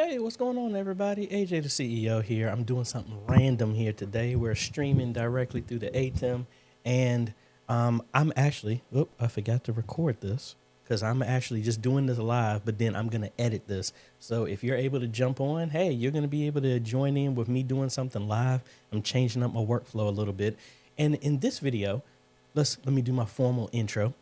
Hey, what's going on, everybody? AJ the CEO here. I'm doing something random here today. We're streaming directly through the ATEM, and I'm actually, I forgot to record this because I'm actually just doing this live, but then I'm going to edit this. So if you're able to jump on, hey, you're going to be able to join in with me doing something live. I'm changing up my workflow a little bit. And in this video, let me do my formal intro.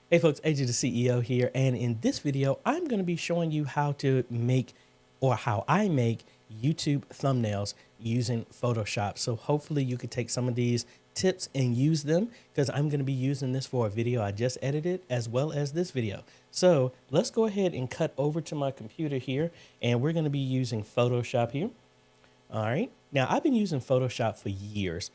Hey folks, AJ the CEO here, and in this video, I'm going to be showing you how to make or how I make YouTube thumbnails using Photoshop. So hopefully you could take some of these tips and use them because I'm going to be using this for a video I just edited as well as this video. So let's go ahead and cut over to my computer here, and we're going to be using Photoshop here. All right. Now I've been using Photoshop for years.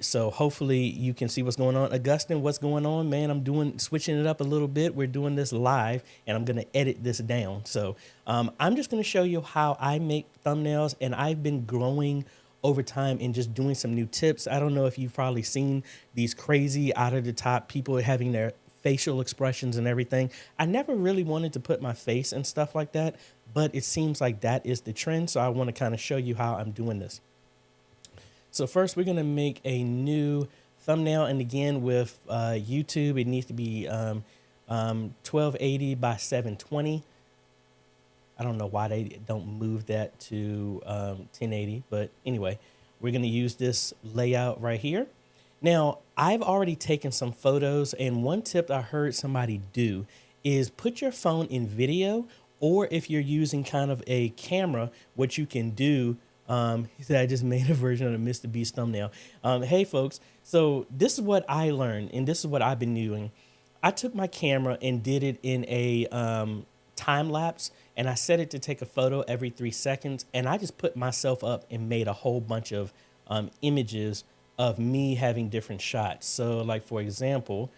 So hopefully you can see what's going on. Augustine, what's going on, man? I'm switching it up a little bit. We're doing this live and I'm going to edit this down. So I'm just going to show you how I make thumbnails, and I've been growing over time and just doing some new tips. I don't know if you've probably seen these crazy out of the top people having their facial expressions and everything. I never really wanted to put my face and stuff like that, but it seems like that is the trend. So I want to kind of show you how I'm doing this. So first we're going to make a new thumbnail. And again, with YouTube, it needs to be 1280 by 720. I don't know why they don't move that to 1080, but anyway, we're going to use this layout right here. Now, I've already taken some photos, and one tip I heard somebody do is put your phone in video, or if you're using kind of a camera, what you can do. He said, I just made a version of the Mr. Beast thumbnail. Hey folks, so this is what I learned, and this is what I've been doing. I took my camera and did it in a time lapse, and I set it to take a photo every 3 seconds. And I just put myself up and made a whole bunch of images of me having different shots. So like, for example,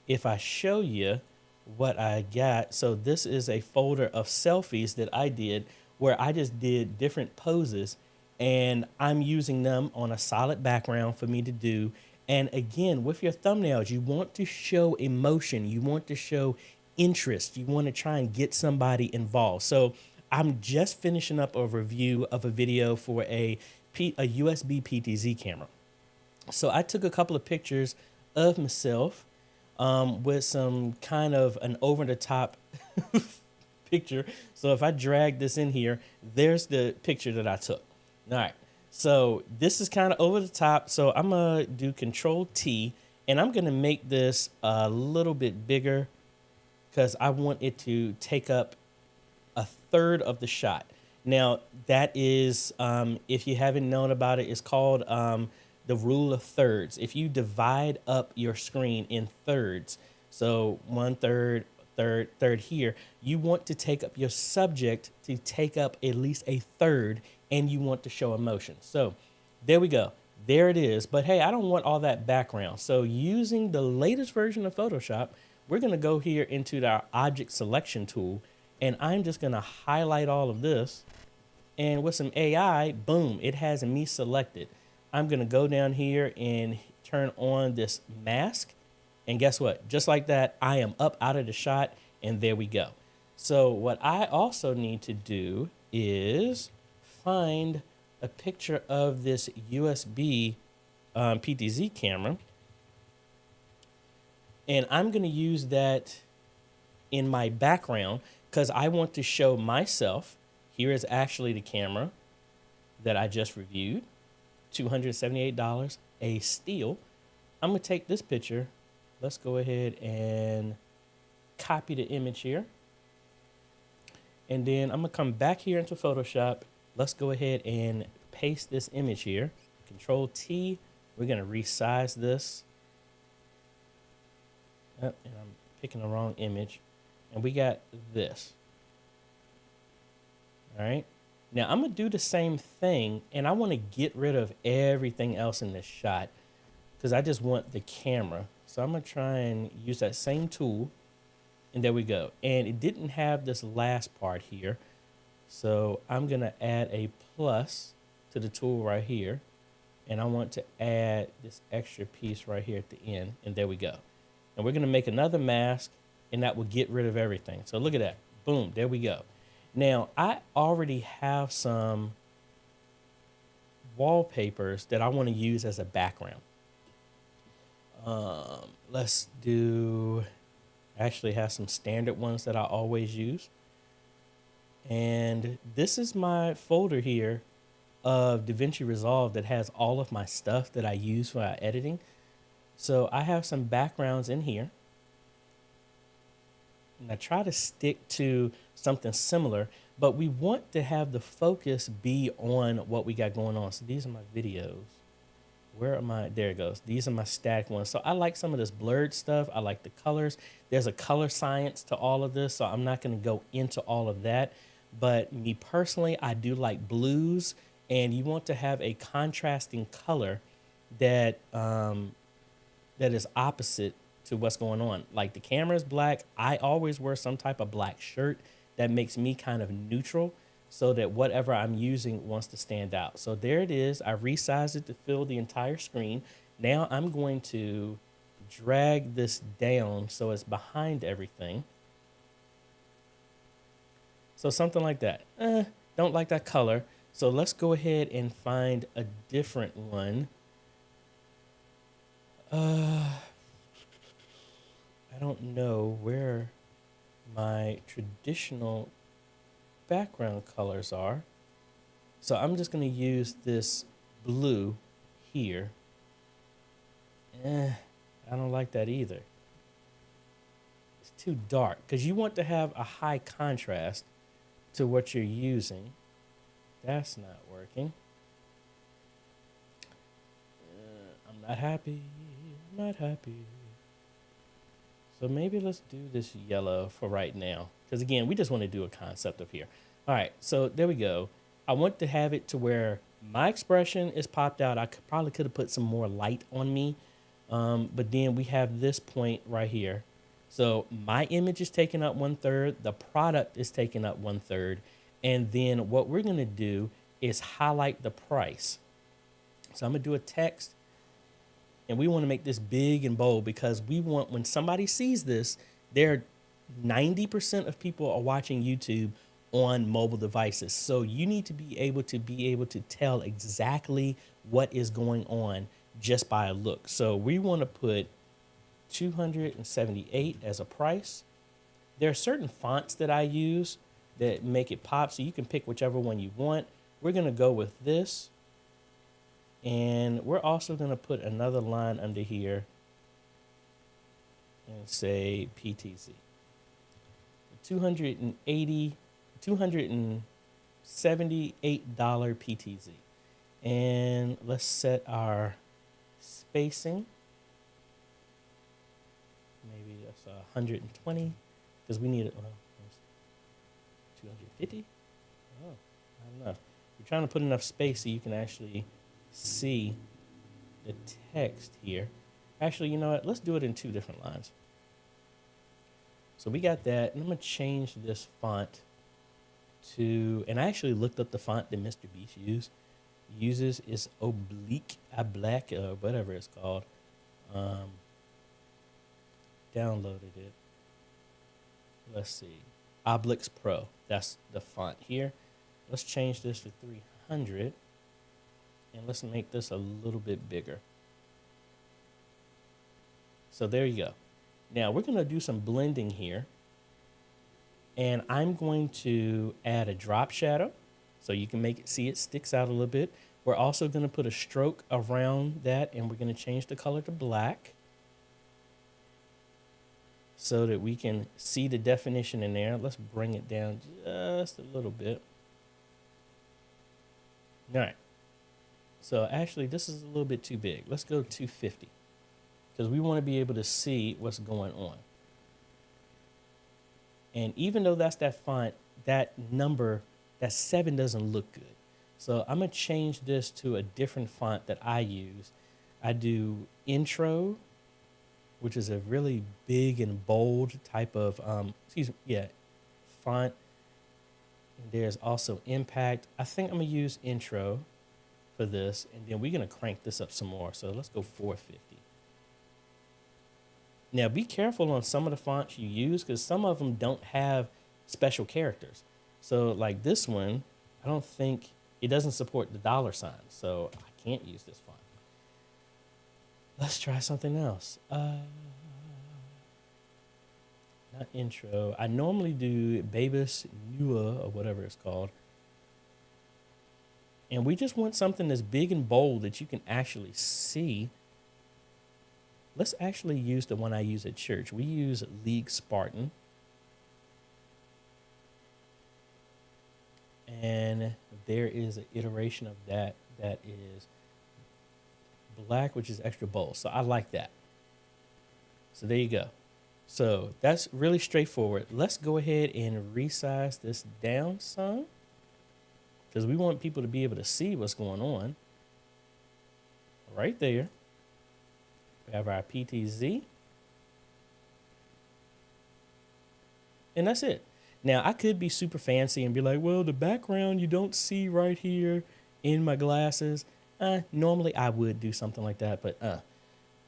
if I show you what I got, so this is a folder of selfies that I did where I just did different poses, and I'm using them on a solid background for me to do. And again, with your thumbnails, you want to show emotion. You want to show interest. You want to try and get somebody involved. So I'm just finishing up a review of a video for a USB PTZ camera. So I took a couple of pictures of myself with some kind of an over the top picture. So if I drag this in here, there's the picture that I took. All right. So this is kind of over the top. So I'm going to do Control T, and I'm going to make this a little bit bigger because I want it to take up a third of the shot. Now that is, if you haven't known about it, it's called the rule of thirds. If you divide up your screen in thirds, so 1/3, third here, you want to take up your subject to take up at least a third, and you want to show emotion. So there we go. There it is. But hey, I don't want all that background. So using the latest version of Photoshop, we're going to go here into our object selection tool, and I'm just going to highlight all of this. And with some AI, boom, it has me selected. I'm going to go down here and turn on this mask. And guess what? Just like that, I am up out of the shot, and there we go. So what I also need to do is find a picture of this USB PTZ camera. And I'm going to use that in my background because I want to show myself. Here is actually the camera that I just reviewed. $278, a steal. I'm going to take this picture. Let's go ahead and copy the image here. And then I'm going to come back here into Photoshop. Let's go ahead and paste this image here. Control T. We're going to resize this. Oh, and I'm picking the wrong image. And we got this. All right. Now I'm going to do the same thing, and I want to get rid of everything else in this shot because I just want the camera. So I'm going to try and use that same tool, and there we go. And it didn't have this last part here. So I'm going to add a plus to the tool right here, and I want to add this extra piece right here at the end, and there we go. And we're going to make another mask, and that will get rid of everything. So look at that. Boom, there we go. Now, I already have some wallpapers that I want to use as a background. Let's do, I actually have some standard ones that I always use. And this is my folder here of DaVinci Resolve that has all of my stuff that I use for editing. So I have some backgrounds in here. And I try to stick to something similar, but we want to have the focus be on what we got going on. So these are my videos. Where am I? There it goes. These are my static ones. So I like some of this blurred stuff. I like the colors. There's a color science to all of this, so I'm not going to go into all of that. But me personally, I do like blues, and you want to have a contrasting color that that is opposite to what's going on. Like the camera is black. I always wear some type of black shirt that makes me kind of neutral so that whatever I'm using wants to stand out. So there it is. I resized it to fill the entire screen. Now I'm going to drag this down so it's behind everything. So something like that. Don't like that color. So let's go ahead and find a different one. I don't know where my traditional background colors are. So I'm just going to use this blue here. I don't like that either. It's too dark because you want to have a high contrast to what you're using. That's not working. I'm not happy. I'm not happy. So maybe let's do this yellow for right now. Because again, we just want to do a concept of here. All right, so there we go. I want to have it to where my expression is popped out. I probably could have put some more light on me. But then we have this point right here. So my image is taking up 1/3. The product is taking up 1/3. And then what we're going to do is highlight the price. So I'm going to do a text. And we want to make this big and bold because we want, when somebody sees this, 90% of people are watching YouTube on mobile devices. So you need to be able to tell exactly what is going on just by a look. So we want to put 278 as a price. There are certain fonts that I use that make it pop, so you can pick whichever one you want. We're going to go with this. And we're also going to put another line under here and say PTZ. $278 PTZ. And let's set our spacing. Maybe that's 120 because we need it. 250. Oh, not enough. We're trying to put enough space so you can actually see the text here. Actually, you know what? Let's do it in 2 different lines. So we got that, and I'm going to change this font to, and I actually looked up the font that Mr. Beast uses is oblique, black, whatever it's called. Downloaded it. Let's see. Oblix Pro. That's the font here. Let's change this to 300. And let's make this a little bit bigger. So there you go. Now we're going to do some blending here. And I'm going to add a drop shadow so you can make it see it sticks out a little bit. We're also going to put a stroke around that, and we're going to change the color to black so that we can see the definition in there. Let's bring it down just a little bit. All right. So actually, this is a little bit too big. Let's go 250 because we want to be able to see what's going on. And even though that's that font, that number, that 7 doesn't look good. So I'm going to change this to a different font that I use. I do Intro, which is a really big and bold type of, font. And there's also Impact. I think I'm going to use Intro for this, and then we're going to crank this up some more. So let's go 450. Now be careful on some of the fonts you use because some of them don't have special characters. So like this one, I don't think it doesn't support the $sign, so I can't use this font. Let's try something else. Not intro. I normally do Babus Nua or whatever it's called. And we just want something that's big and bold that you can actually see. Let's actually use the one I use at church. We use League Spartan. And there is an iteration of that that is black, which is extra bold. So I like that. So there you go. So that's really straightforward. Let's go ahead and resize this down some, because we want people to be able to see what's going on. Right there. We have our PTZ. And that's it. Now, I could be super fancy and be like, well, the background you don't see right here in my glasses. Normally, I would do something like that, but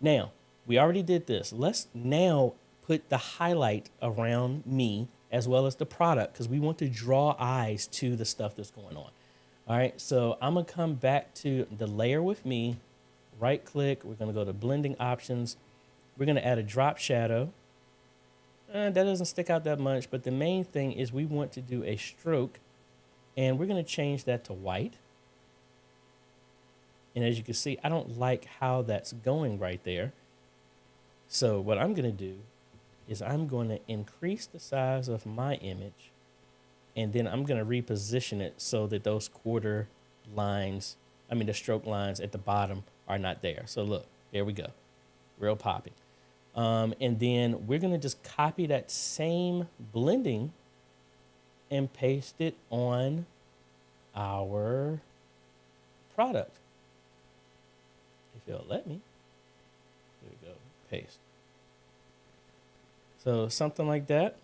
Now, we already did this. Let's now put the highlight around me as well as the product, because we want to draw eyes to the stuff that's going on. All right, so I'm going to come back to the layer with me, right click. We're going to go to blending options. We're going to add a drop shadow. That doesn't stick out that much, but the main thing is we want to do a stroke, and we're going to change that to white. And as you can see, I don't like how that's going right there. So what I'm going to do is I'm going to increase the size of my image, and then I'm going to reposition it so that those quarter lines, the stroke lines at the bottom are not there. So look, there we go. Real poppy. And then we're going to just copy that same blending and paste it on our product. If it'll let me. There we go. Paste. So something like that.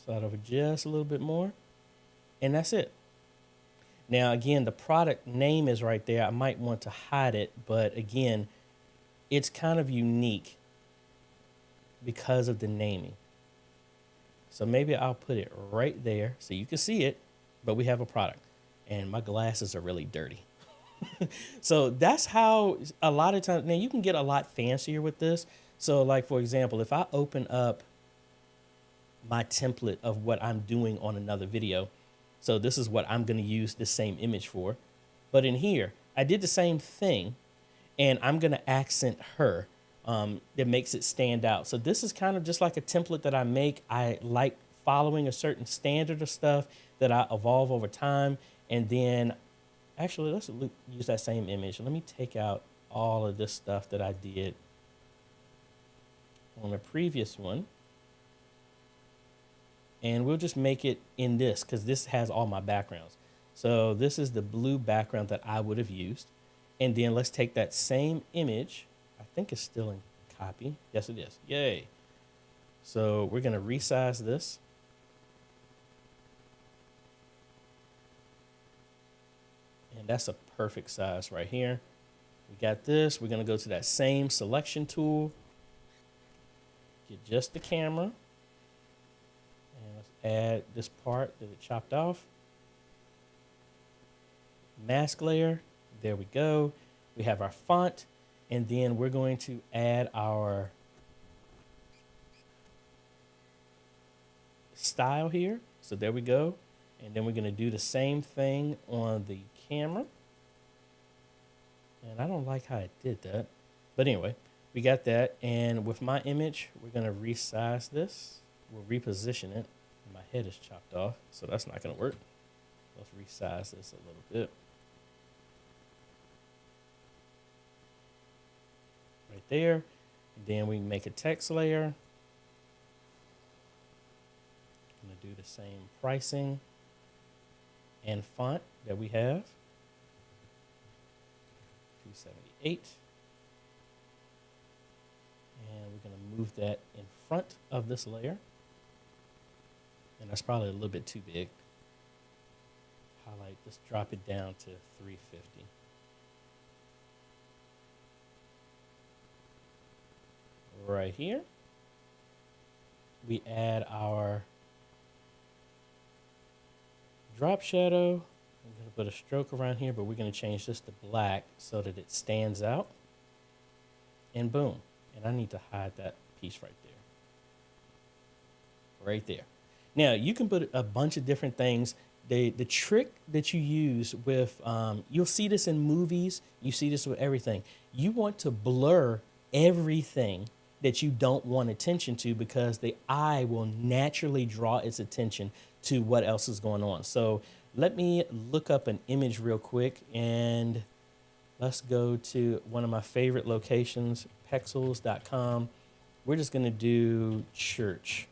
Slide over just a little bit more. And that's it. Now, again, the product name is right there. I might want to hide it, but again, it's kind of unique because of the naming. So maybe I'll put it right there so you can see it, but we have a product. And my glasses are really dirty. So that's how a lot of times, now you can get a lot fancier with this. So like, for example, if I open up my template of what I'm doing on another video, so this is what I'm going to use the same image for. But in here, I did the same thing, and I'm going to accent her. That makes it stand out. So this is kind of just like a template that I make. I like following a certain standard of stuff that I evolve over time. And then actually, let's use that same image. Let me take out all of this stuff that I did on the previous one. And we'll just make it in this, because this has all my backgrounds. So this is the blue background that I would have used. And then let's take that same image. I think it's still in copy. Yes, it is. Yay. So we're going to resize this. And that's a perfect size right here. We got this. We're going to go to that same selection tool. Get just the camera. And let's add this part that it chopped off. Mask layer. There we go. We have our font. And then we're going to add our style here. So there we go. And then we're going to do the same thing on the camera. And I don't like how it did that. But anyway, we got that. And with my image, we're going to resize this. We'll reposition it. My head is chopped off, so that's not going to work. Let's resize this a little bit. Right there. And then we make a text layer. I'm going to do the same pricing and font that we have. 278. And we're going to move that in front of this layer. And that's probably a little bit too big. Highlight this, drop it down to 350. Right here, we add our drop shadow. I'm going to put a stroke around here, but we're going to change this to black so that it stands out. And boom. And I need to hide that piece right there. Right there. Now, you can put a bunch of different things. The trick that you use with, you'll see this in movies. You see this with everything. You want to blur everything that you don't want attention to, because the eye will naturally draw its attention to what else is going on. So let me look up an image real quick, and let's go to one of my favorite locations, pexels.com. We're just going to do church.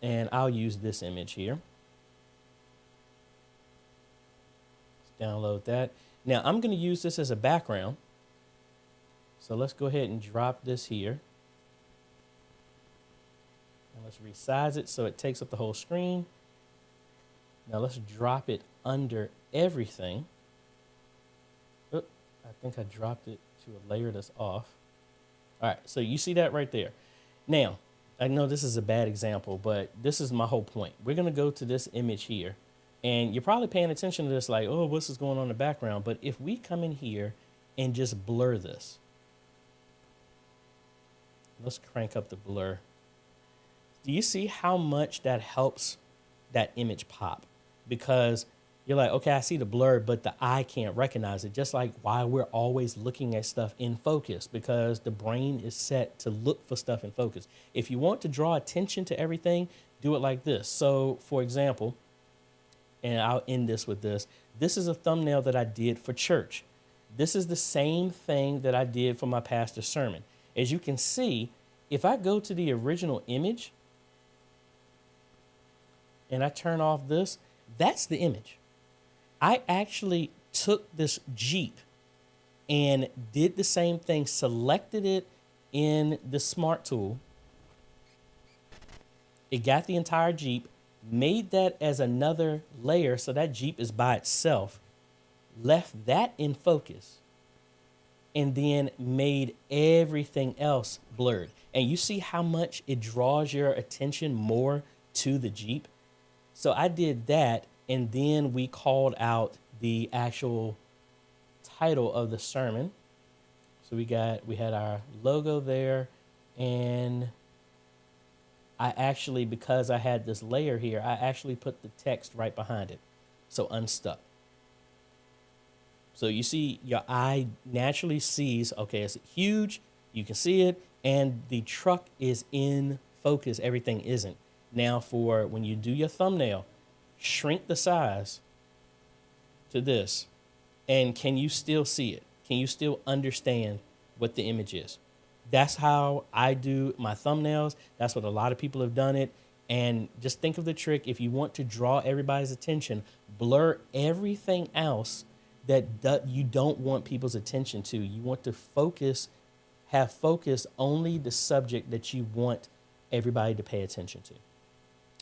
And I'll use this image here. Let's download that. Now I'm going to use this as a background. So let's go ahead and drop this here. And let's resize it so it takes up the whole screen. Now let's drop it under everything. Oop, I think I dropped it to a layer that's off. All right, so you see that right there. Now, I know this is a bad example, but this is my whole point. We're going to go to this image here, and you're probably paying attention to this like, oh, what's going on in the background? But if we come in here and just blur this, let's crank up the blur. Do you see how much that helps that image pop? Because you're like, okay, I see the blur, but the eye can't recognize it. Just like why we're always looking at stuff in focus, because the brain is set to look for stuff in focus. If you want to draw attention to everything, do it like this. So for example, and I'll end this with this. This is a thumbnail that I did for church. This is the same thing that I did for my pastor's sermon. As you can see, if I go to the original image and I turn off this, that's the image. I actually took this Jeep and did the same thing, selected it in the Smart Tool. It got the entire Jeep, made that as another layer so that Jeep is by itself, left that in focus, and then made everything else blurred. And you see how much it draws your attention more to the Jeep? So I did that, and then we called out the actual title of the sermon. So we had our logo there, and I actually, because I had this layer here, I actually put the text right behind it. So unstuck. So you see, your eye naturally sees, okay, it's huge, you can see it, and the truck is in focus, everything isn't. Now for when you do your thumbnail, shrink the size to this, and can you still see it? Can you still understand what the image is? That's how I do my thumbnails. That's what a lot of people have done it. And just think of the trick. If you want to draw everybody's attention, blur everything else that you don't want people's attention to. You want to have focus only the subject that you want everybody to pay attention to.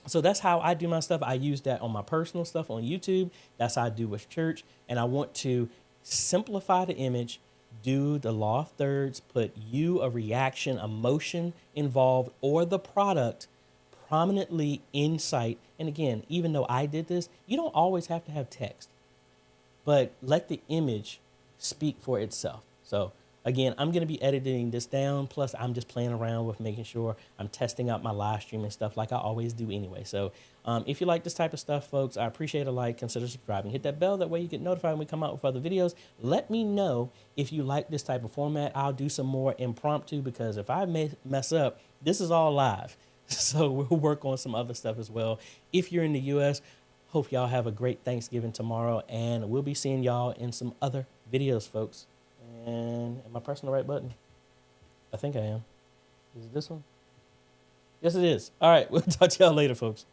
So that's how I do my stuff. I use that on my personal stuff on YouTube. That's how I do with church. And I want to simplify the image, do the law of thirds, put you, a reaction, emotion involved, or the product prominently in sight. And again, even though I did this, you don't always have to have text, but let the image speak for itself. So again, I'm going to be editing this down. Plus, I'm just playing around with making sure I'm testing out my live stream and stuff like I always do anyway. So if you like this type of stuff, folks, I appreciate a like. Consider subscribing. Hit that bell. That way you get notified when we come out with other videos. Let me know if you like this type of format. I'll do some more impromptu, because if I mess up, this is all live. So we'll work on some other stuff as well. If you're in the U.S., hope y'all have a great Thanksgiving tomorrow, and we'll be seeing y'all in some other videos, folks. And am I pressing the right button? I think I am. Is it this one? Yes, it is. All right. We'll talk to y'all later, folks.